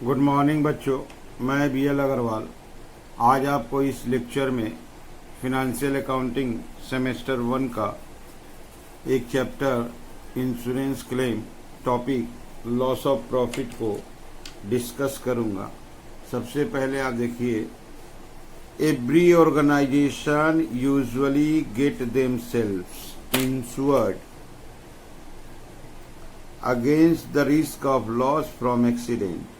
Good morning बच्चों, मैं B L Agarwal आज आपको इस लेक्चर में फिनेंशियल अकाउंटिंग सेमेस्टर 1 का एक chapter insurance claim topic loss of profit को डिस्कस करूंगा। सबसे पहले आप देखिए, every organisation usually get themselves insured against the risk of loss from accident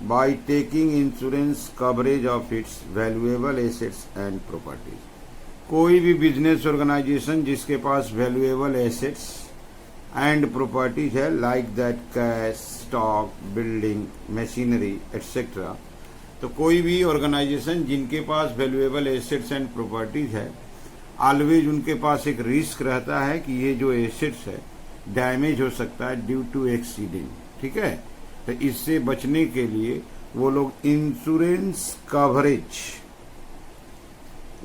by taking insurance coverage of its valuable assets and properties। कोई भी business organisation जिसके पास valuable assets and properties है, like that cash, stock, building, machinery etcetera, तो कोई भी organisation जिनके पास valuable assets and properties है, always उनके पास एक रिस्क रहता है कि ये जो एसेट्स है डैमेज हो सकता है ड्यू टू एक्सीडेंट। ठीक है, तो इससे बचने के लिए वो लोग इंश्योरेंस कवरेज,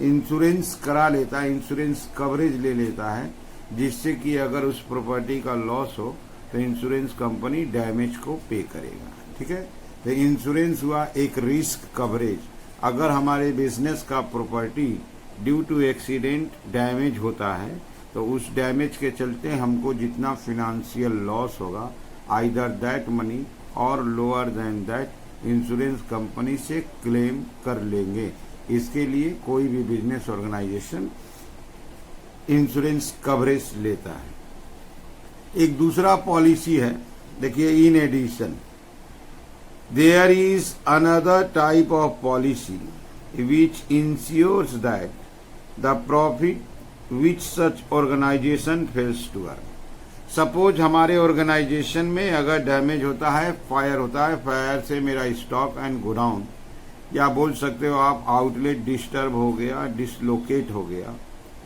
इंश्योरेंस करा लेता है, इंश्योरेंस कवरेज ले लेता है, जिससे कि अगर उस प्रॉपर्टी का लॉस हो तो इंश्योरेंस कंपनी डैमेज को पे करेगा। ठीक है, तो इंश्योरेंस हुआ एक रिस्क कवरेज। अगर हमारे बिजनेस का property due to accident damage होता है तो उस डैमेज के चलते हमको जितना फिनेंशियल लॉस होगा, आइदर दैट मनी और lower than that, insurance company से क्लेम कर लेंगे। इसके लिए कोई भी बिजनेस ऑर्गेनाइजेशन इंश्योरेंस कवरेज लेता है। एक दूसरा पॉलिसी है, देखिए, in addition there is another type of policy which insures that the profit which such organisation fails to earn. Suppose हमारे ऑर्गेनाइजेशन में अगर डैमेज होता है, फायर होता है, फायर से मेरा स्टॉक एंड गोडाउन, या बोल सकते हो आप आउटलेट डिस्टर्ब हो गया, डिसलोकेट हो गया,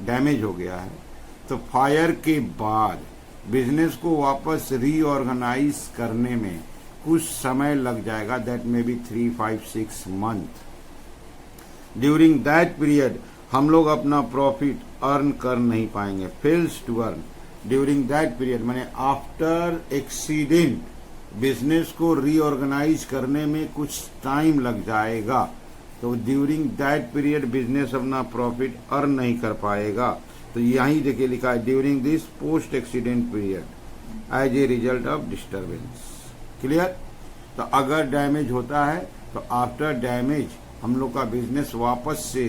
डैमेज हो गया है, तो फायर के बाद बिजनेस को वापस रीऑर्गेनाइज करने में कुछ समय लग जाएगा, that may be 3, 5, 6 month. During that period हम लोग अपना प्रॉफिट अर्न कर नहीं पाएंगे, fails to earn during that period, माने आफ्टर एक्सीडेंट बिजनेस को रीऑर्गेनाइज करने में कुछ टाइम लग जाएगा, तो ड्यूरिंग दैट पीरियड बिजनेस अपना प्रॉफिट अर्न नहीं कर पाएगा। तो यहीं देखिए लिखा है, during this post accident period as a result of disturbance. Clear? तो अगर डैमेज होता है तो आफ्टर डैमेज हम लोग का बिजनेस वापस से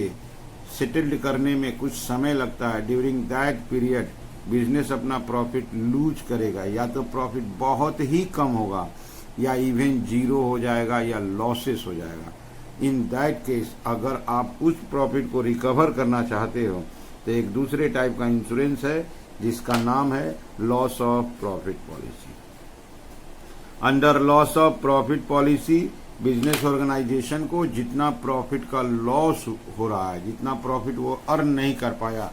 सेटल्ड करने में कुछ समय लगता है। ड्यूरिंग दैट पीरियड बिजनेस अपना प्रॉफिट लूज करेगा, या तो प्रॉफिट बहुत ही कम होगा, या इवन जीरो हो जाएगा, या लॉसेस हो जाएगा। इन दैट केस अगर आप उस प्रॉफिट को रिकवर करना चाहते हो तो एक दूसरे टाइप का इंश्योरेंस है जिसका नाम है loss of profit policy. Under loss of profit policy business organisation को जितना प्रॉफिट का लॉस हो रहा है, जितना प्रॉफिट वो अर्न नहीं कर पाया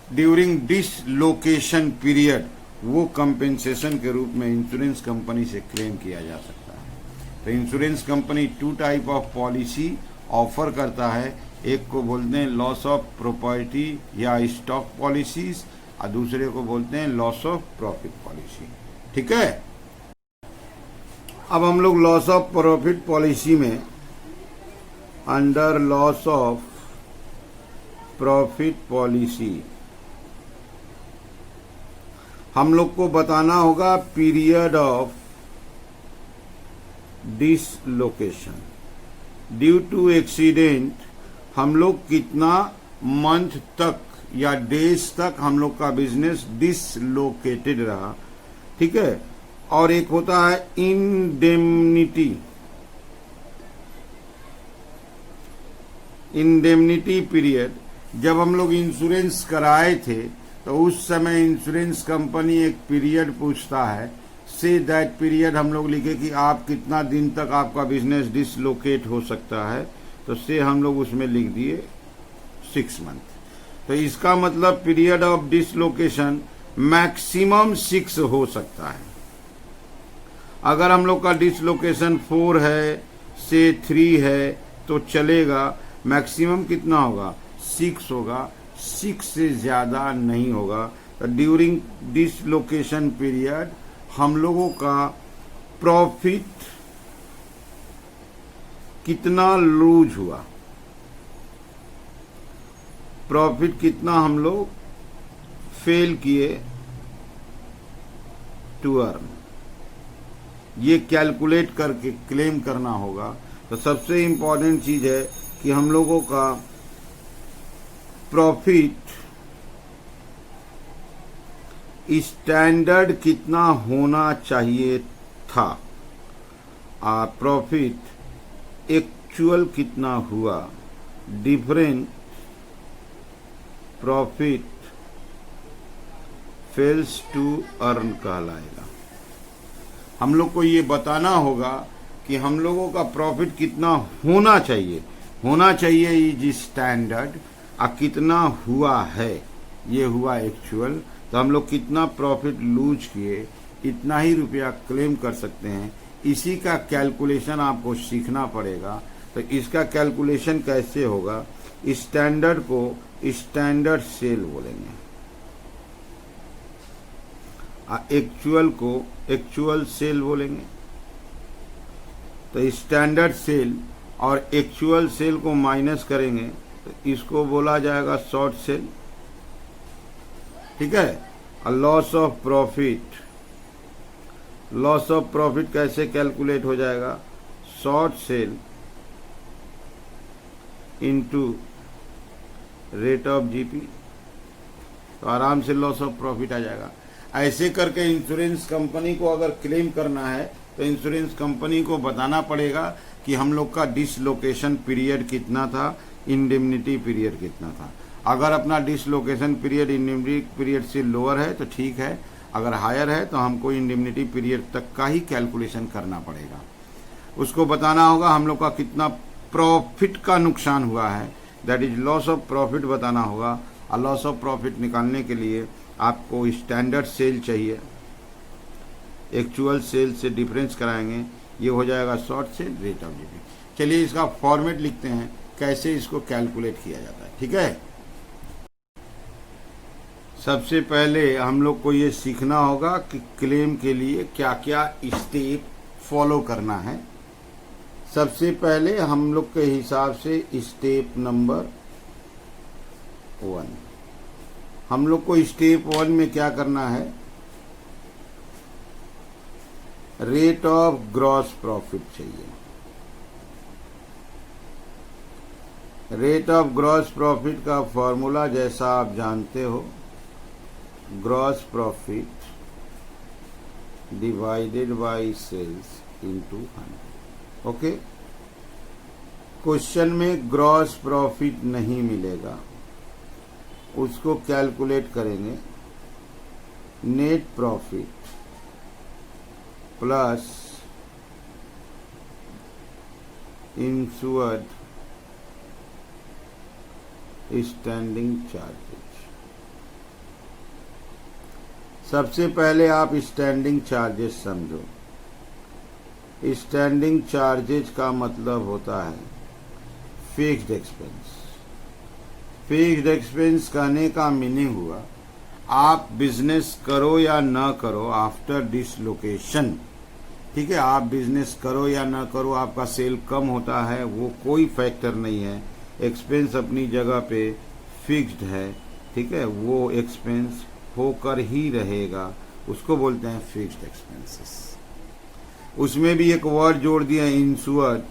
ड्यूरिंग डिसलोकेशन पीरियड, वो कंपेंसेशन के रूप में इंश्योरेंस कंपनी से क्लेम किया जा सकता है। तो insurance company 2 type of policy offer करता है, एक को बोलते हैं लॉस ऑफ प्रॉपर्टी या स्टॉक पॉलिसीज, और दूसरे को बोलते हैं लॉस ऑफ प्रॉफिट पॉलिसी। ठीक है, अब हम लोग लॉस ऑफ प्रॉफिट पॉलिसी में, under loss of profit policy हम लोग को बताना होगा period of dislocation due to accident. हम लोग कितना मंथ तक या डेज तक हम लोग का बिजनेस डिसलोकेटेड रहा। ठीक है, और एक होता है इंडेमनिटी, इंडेमनिटी पीरियड। जब हम लोग इंश्योरेंस कराए थे तो उस समय इंश्योरेंस कंपनी एक पीरियड पूछता है, से दैट पीरियड हम लोग लिखे कि आप कितना दिन तक आपका बिजनेस डिसलोकेट हो सकता है, तो से हम लोग उसमें लिख दिए 6 मंथ। तो इसका मतलब पीरियड ऑफ डिसलोकेशन मैक्सिमम 6 हो सकता है। अगर हम लोग का डिसलोकेशन 4 है, से 3 है तो चलेगा, मैक्सिमम कितना होगा? 6 होगा, 6 से ज्यादा नहीं होगा। ड्यूरिंग डिसलोकेशन पीरियड हम लोगों का प्रॉफिट कितना लूज हुआ, प्रॉफिट कितना हम लोग फेल किए टू अर्न, ये कैलकुलेट करके क्लेम करना होगा। तो सबसे इंपॉर्टेंट चीज है कि हम लोगों का प्रॉफिट स्टैंडर्ड कितना होना चाहिए था, प्रॉफिट एक्चुअल कितना हुआ, different profit fails to earn कहलाएगा। हम लोग को ये बताना होगा कि हम लोगों का प्रॉफिट कितना होना चाहिए इज स्टैंडर्ड, कितना हुआ है, ये हुआ एक्चुअल। तो हम लोग कितना प्रॉफिट लूज किए, इतना ही रुपया क्लेम कर सकते हैं। इसी का कैलकुलेशन आपको सीखना पड़ेगा। तो इसका कैलकुलेशन कैसे होगा, स्टैंडर्ड को स्टैंडर्ड सेल बोलेंगे, एक्चुअल को एक्चुअल सेल बोलेंगे। तो स्टैंडर्ड सेल और एक्चुअल सेल को माइनस करेंगे तो इसको बोला जाएगा शॉर्ट सेल, ठीक है। लॉस ऑफ प्रॉफिट कैसे कैलकुलेट हो जाएगा, short cell into rate of GP, तो आराम से लॉस ऑफ प्रॉफिट आ जाएगा। ऐसे करके इंश्योरेंस कंपनी को अगर क्लेम करना है तो इंश्योरेंस कंपनी को बताना पड़ेगा कि हम लोग का डिसलोकेशन पीरियड कितना था, इंडेमनिटी पीरियड कितना था। अगर अपना डिसलोकेशन पीरियड इंडेमनिटी पीरियड से लोअर है तो ठीक है, अगर हायर है तो हमको इंडेमनिटी पीरियड तक का ही कैलकुलेशन करना पड़ेगा। उसको बताना होगा हम लोग का कितना प्रॉफिट का नुकसान हुआ है, that is loss of profit बताना होगा। और लॉस ऑफ प्रॉफिट निकालने के लिए आपको स्टैंडर्ड सेल चाहिए, एक्चुअल सेल से डिफरेंस कराएंगे, ये हो जाएगा short cell rate of GP. चलिए इसका फॉर्मेट लिखते हैं, कैसे इसको कैलकुलेट किया जाता है, ठीक है। सबसे पहले हम लोग को ये सीखना होगा कि क्लेम के लिए क्या क्या स्टेप फॉलो करना है। सबसे पहले हम लोग के हिसाब से स्टेप नंबर 1, हम लोग को स्टेप 1 में क्या करना है, रेट ऑफ ग्रॉस प्रॉफिट चाहिए। रेट ऑफ ग्रॉस प्रॉफिट का फॉर्मूला जैसा आप जानते हो, gross profit divided by sales into 100। Okay, question में ग्रॉस प्रॉफिट नहीं मिलेगा, उसको कैलकुलेट करेंगे net profit plus insured standing charges. सबसे पहले आप स्टैंडिंग चार्जेस समझो। स्टैंडिंग चार्जेज का मतलब होता है फिक्स्ड एक्सपेंस। फिक्स्ड एक्सपेंस कहने का मीनिंग हुआ आप बिजनेस करो या ना करो आफ्टर डिसलोकेशन, ठीक है, आप बिजनेस करो या ना करो, आपका सेल कम होता है, वो कोई फैक्टर नहीं है। एक्सपेंस अपनी जगह पे फिक्स्ड है, ठीक है, वो एक्सपेंस होकर ही रहेगा, उसको बोलते हैं फिक्स्ड एक्सपेंसेस। उसमें भी एक वर्ड जोड़ दिया इंश्योर्ड।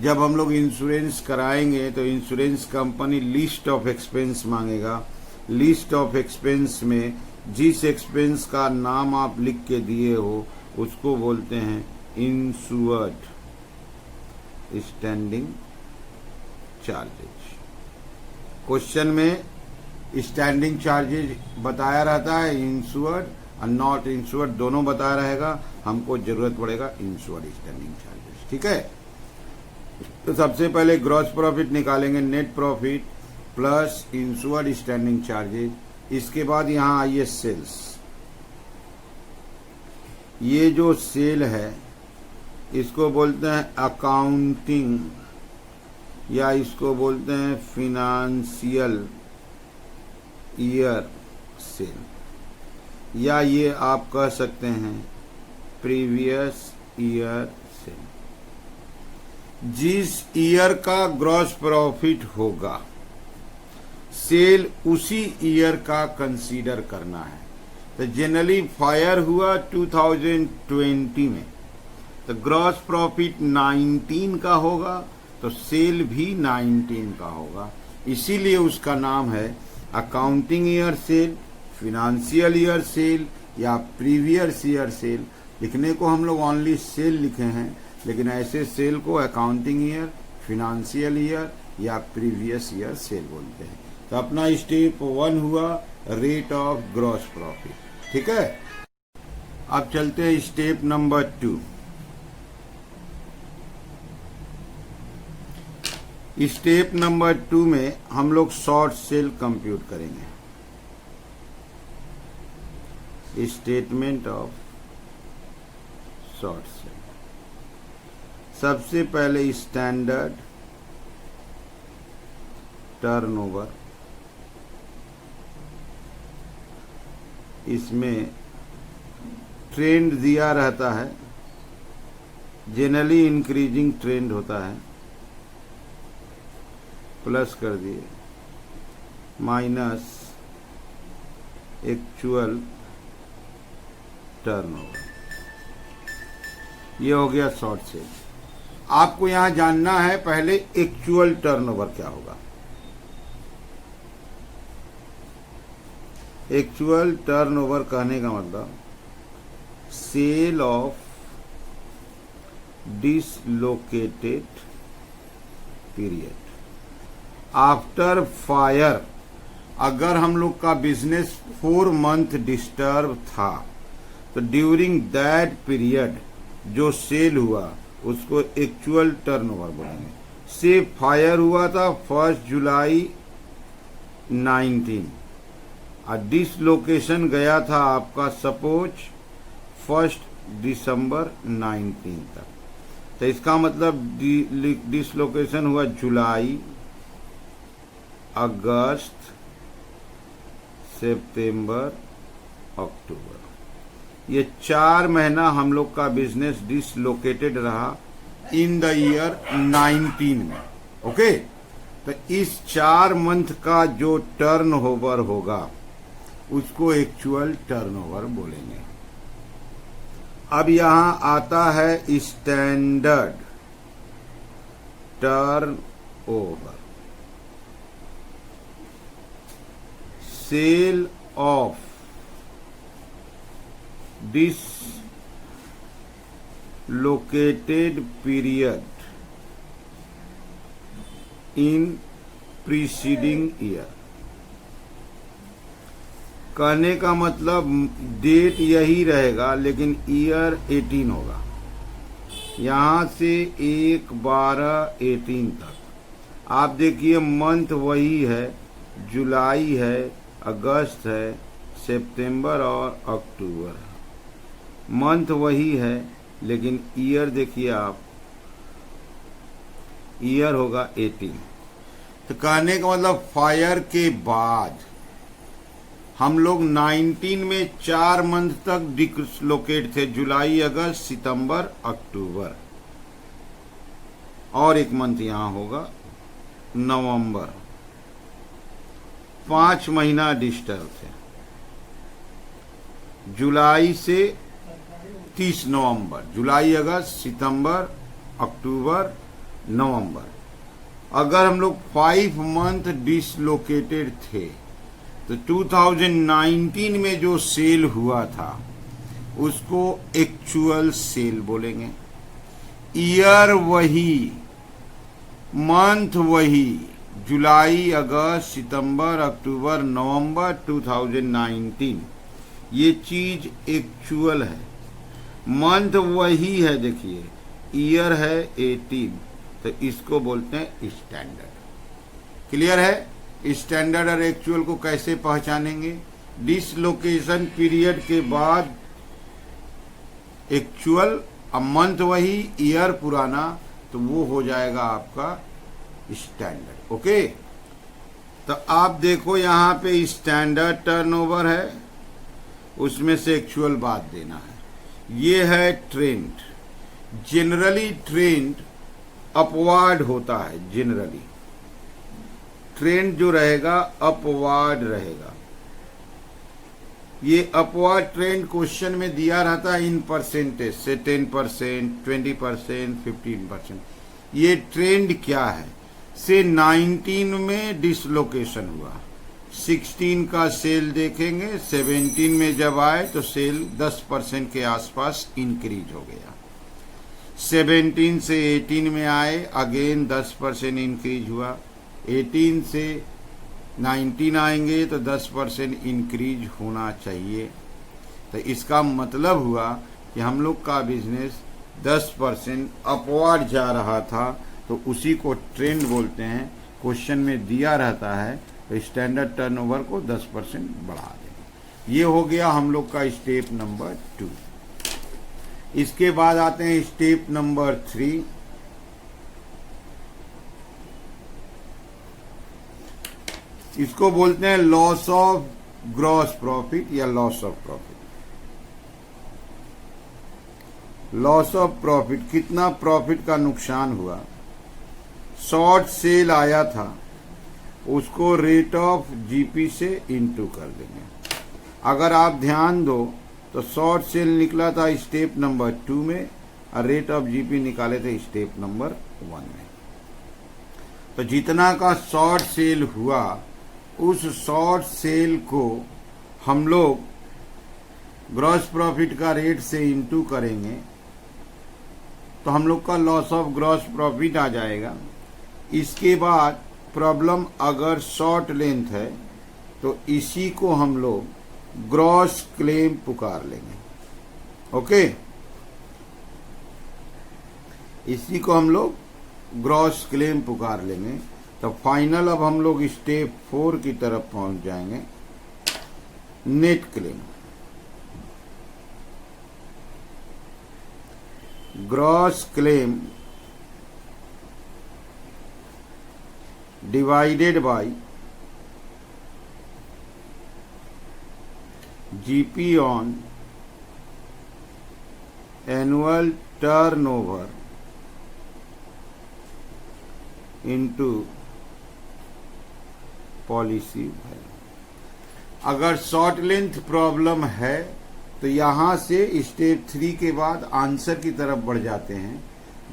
जब हम लोग इंश्योरेंस कराएंगे तो insurance company list of expense मांगेगा। लिस्ट ऑफ एक्सपेंस में जिस एक्सपेंस का नाम आप लिख के दिए हो उसको बोलते हैं इंश्योर्ड स्टैंडिंग चार्जेज। क्वेश्चन में स्टैंडिंग चार्जेज बताया रहता है, इंश्योर्ड और नॉट इंश्योर्ड दोनों बताया रहेगा, हमको जरूरत पड़ेगा इंश्योर्ड स्टैंडिंग चार्जेज, ठीक है। तो सबसे पहले ग्रॉस प्रॉफिट निकालेंगे, net profit plus insured standing charges. इसके बाद यहां आइए सेल्स। ये जो सेल है इसको बोलते हैं अकाउंटिंग या इसको बोलते हैं फिनेंशियल ईयर सेल, या ये आप कह सकते हैं प्रीवियस ईयर सेल। जिस ईयर का ग्रॉस प्रॉफिट होगा सेल उसी ईयर का कंसीडर करना है। तो जनरली फायर हुआ 2020 में, तो ग्रॉस प्रॉफिट 19 का होगा, तो सेल भी 19 का होगा। इसीलिए उसका नाम है accounting year cell, financial year cell या प्रीवियस ईयर सेल। लिखने को हम लोग ओनली सेल लिखे हैं, लेकिन ऐसे सेल को अकाउंटिंग ईयर, फिनेंशियल ईयर या प्रीवियस ईयर सेल बोलते हैं। तो अपना स्टेप 1 हुआ रेट ऑफ ग्रॉस प्रॉफिट, ठीक है। अब चलते हैं स्टेप नंबर 2। स्टेप नंबर 2 में हम लोग शॉर्ट सेल कंप्यूट करेंगे। Statement of short cell. सबसे पहले स्टैंडर्ड टर्नओवर, इसमें ट्रेंड दिया रहता है, जनरली इंक्रीजिंग ट्रेंड होता है, प्लस कर दिए माइनस एक्चुअल टर्नओवर। ये हो गया शॉर्ट सेल। आपको यहां जानना है पहले एक्चुअल टर्नओवर क्या होगा। एक्चुअल टर्नओवर कहने का मतलब sale of dislocated period after fire. अगर हम लोग का बिजनेस 4 मंथ डिस्टर्ब था, तो ड्यूरिंग दैट पीरियड जो सेल हुआ उसको एक्चुअल टर्नओवर बोलेंगे। से फायर हुआ था 1 जुलाई 19 और डिसलोकेशन गया था आपका सपोज 1 दिसंबर 19 तक। तो इसका मतलब डिसलोकेशन हुआ जुलाई, अगस्त, सितंबर, अक्टूबर। ये 4 महीना हम लोग का बिजनेस डिसलोकेटेड रहा इन द ईयर 19 में। ओके, तो इस 4 मंथ का जो टर्नओवर होगा उसको एक्चुअल टर्नओवर बोलेंगे। अब यहां आता है standard turnover. Sale of dislocated period in preceding year। कहने का मतलब डेट यही रहेगा लेकिन ईयर 18 होगा। यहां से 1/12/18 तक आप देखिए मंथ वही है, जुलाई है, अगस्त है, सितंबर और अक्टूबर है। मंथ वही है लेकिन ईयर देखिए आप, ईयर होगा 18। तो कहने का मतलब फायर के बाद हम लोग 19 में 4 मंथ तक डिसलोकेट थे, जुलाई, अगस्त, सितंबर, अक्टूबर, और एक मंथ यहां होगा नवंबर। 5 महीना डिस्टर्ब थे, जुलाई से 30 नवंबर, जुलाई, अगस्त, सितंबर, अक्टूबर, नवंबर। अगर हम लोग 5 मंथ डिसलोकेटेड थे तो 2019 में जो सेल हुआ था उसको एक्चुअल सेल बोलेंगे। ईयर वही, मंथ वही, जुलाई, अगस्त, सितंबर, अक्टूबर, नवंबर 2019। ये चीज एक्चुअल है। मंथ वही है, देखिए ईयर है 18, तो इसको बोलते हैं स्टैंडर्ड। क्लियर है? स्टैंडर्ड और एक्चुअल को कैसे पहचानेंगे? डिसलोकेशन पीरियड के बाद एक्चुअल, अब मंथ वही, ईयर पुराना, तो वो हो जाएगा आपका स्टैंडर्ड। ओके, तो आप देखो यहां पे स्टैंडर्ड टर्नओवर है, उसमें से एक्चुअल बात देना है। ये है ट्रेंड। जनरली ट्रेंड अपवार्ड होता है जनरली, ट्रेंड जो रहेगा अपवार्ड रहेगा। ये अपवार्ड ट्रेंड क्वेश्चन में दिया रहता है इन परसेंटेज से, 10%, 20%, 15%। ये ट्रेंड क्या है? से 19 में डिसलोकेशन हुआ, 16 का सेल देखेंगे, 17 में जब आए तो सेल 10% के आसपास इंक्रीज हो गया। 17 से 18 में आए, अगेन 10% इंक्रीज हुआ। 18 से 19 आएंगे तो 10% इंक्रीज होना चाहिए। तो इसका मतलब हुआ कि हम लोग का बिजनेस 10% अपवार्ड जा रहा था, तो उसी को ट्रेंड बोलते हैं। क्वेश्चन में दिया रहता है तो स्टैंडर्ड टर्नओवर को 10% बढ़ा देंगे। ये हो गया हम लोग का स्टेप नंबर 2। इसके बाद आते हैं स्टेप नंबर 3। इसको बोलते हैं लॉस ऑफ ग्रॉस प्रॉफिट या loss of profit. Loss of profit, कितना प्रॉफिट का नुकसान हुआ। शॉर्ट सेल आया था, उसको रेट ऑफ जीपी से इनटू कर देंगे। अगर आप ध्यान दो तो शॉर्ट सेल निकला था स्टेप नंबर 2 में और रेट ऑफ जीपी निकाले थे स्टेप नंबर 1 में। तो जितना का शॉर्ट सेल हुआ, उस शॉर्ट सेल को हम लोग ग्रॉस प्रॉफिट का रेट से इनटू करेंगे तो हम लोग का लॉस ऑफ ग्रॉस प्रॉफिट आ जाएगा। इसके बाद प्रॉब्लम अगर शॉर्ट लेंथ है तो इसी को हम लोग ग्रॉस क्लेम पुकार लेंगे। ओके, इसी को हम लोग ग्रॉस क्लेम पुकार लेंगे। तो फाइनल अब हम लोग स्टेप 4 की तरफ पहुंच जाएंगे, net claim. Gross claim divided by GP on annual turnover into policy value. अगर शॉर्ट लेंथ प्रॉब्लम है तो यहां से स्टेप 3 के बाद आंसर की तरफ बढ़ जाते हैं।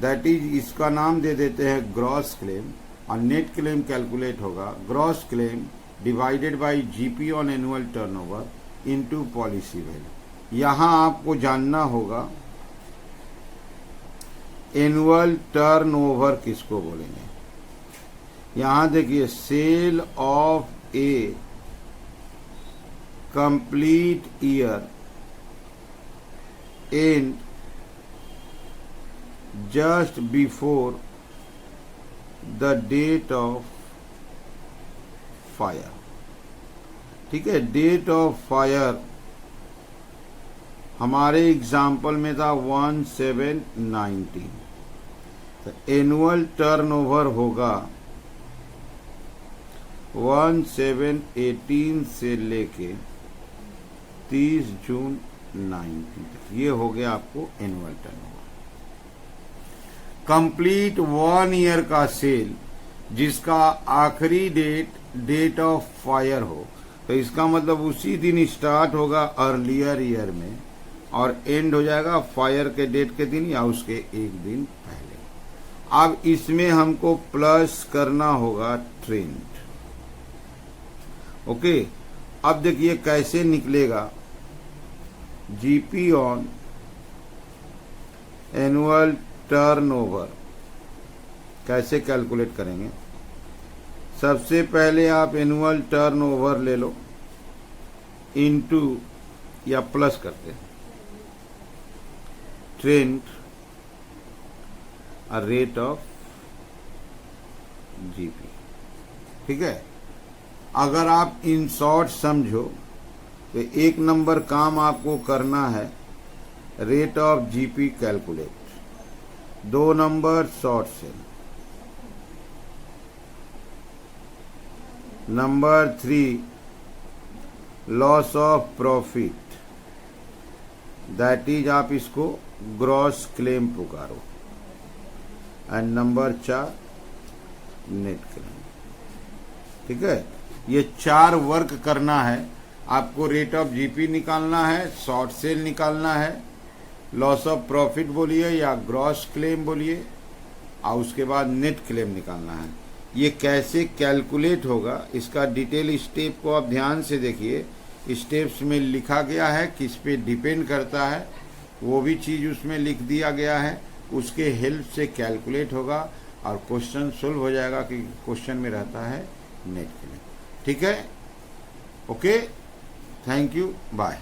दैट इज, इसका नाम दे देते हैं ग्रॉस क्लेम और नेट क्लेम कैलकुलेट होगा gross claim divided by GP on annual turnover into policy value. यहां आपको जानना होगा एनुअल टर्नओवर किसको बोलेंगे। यहां देखिए, sale of a complete year and just before the date of fire. ठीक है, डेट ऑफ फायर हमारे एग्जाम्पल में था 1719। तो एनुअल टर्नओवर होगा 1718 से लेके 30 जून 19 तक। ये हो गया आपको एनुअल टर्नओवर। कंप्लीट 1 ईयर का सेल जिसका आखिरी डेट ऑफ फायर हो, तो इसका मतलब उसी दिन स्टार्ट होगा अर्लियर ईयर में और एंड हो जाएगा फायर के डेट के दिन या उसके एक दिन पहले। अब इसमें हमको प्लस करना होगा ट्रेंड। ओके, अब देखिए कैसे निकलेगा। जीपी ऑन एनुअल टर्नओवर कैसे कैलकुलेट करेंगे। सबसे पहले आप एनुअल टर्नओवर ले लो, इनटू या प्लस करते हैं ट्रेंड रेट ऑफ जीपी। ठीक है, अगर आप इन शॉर्ट समझो तो 1 नंबर काम आपको करना है rate of GP calculate, 2 number short sale, number 3 loss of profit, that is आप इसको ग्रॉस क्लेम पुकारो। And number 4 net claim. ठीक है, ये 4 वर्क करना है आपको। रेट ऑफ जीपी निकालना है, शॉर्ट सेल निकालना है, लॉस ऑफ प्रॉफिट बोलिए या ग्रॉस क्लेम बोलिए, और उसके बाद नेट क्लेम निकालना है। ये कैसे कैलकुलेट होगा इसका डिटेल स्टेप को आप ध्यान से देखिए। स्टेप्स में लिखा गया है, किस पे डिपेंड करता है वो भी चीज़ उसमें लिख दिया गया है। उसके हेल्प से कैलकुलेट होगा और क्वेश्चन सोल्व हो जाएगा कि क्वेश्चन में रहता है नेट क्लेम। ठीक है, ओके, थैंक यू, बाय।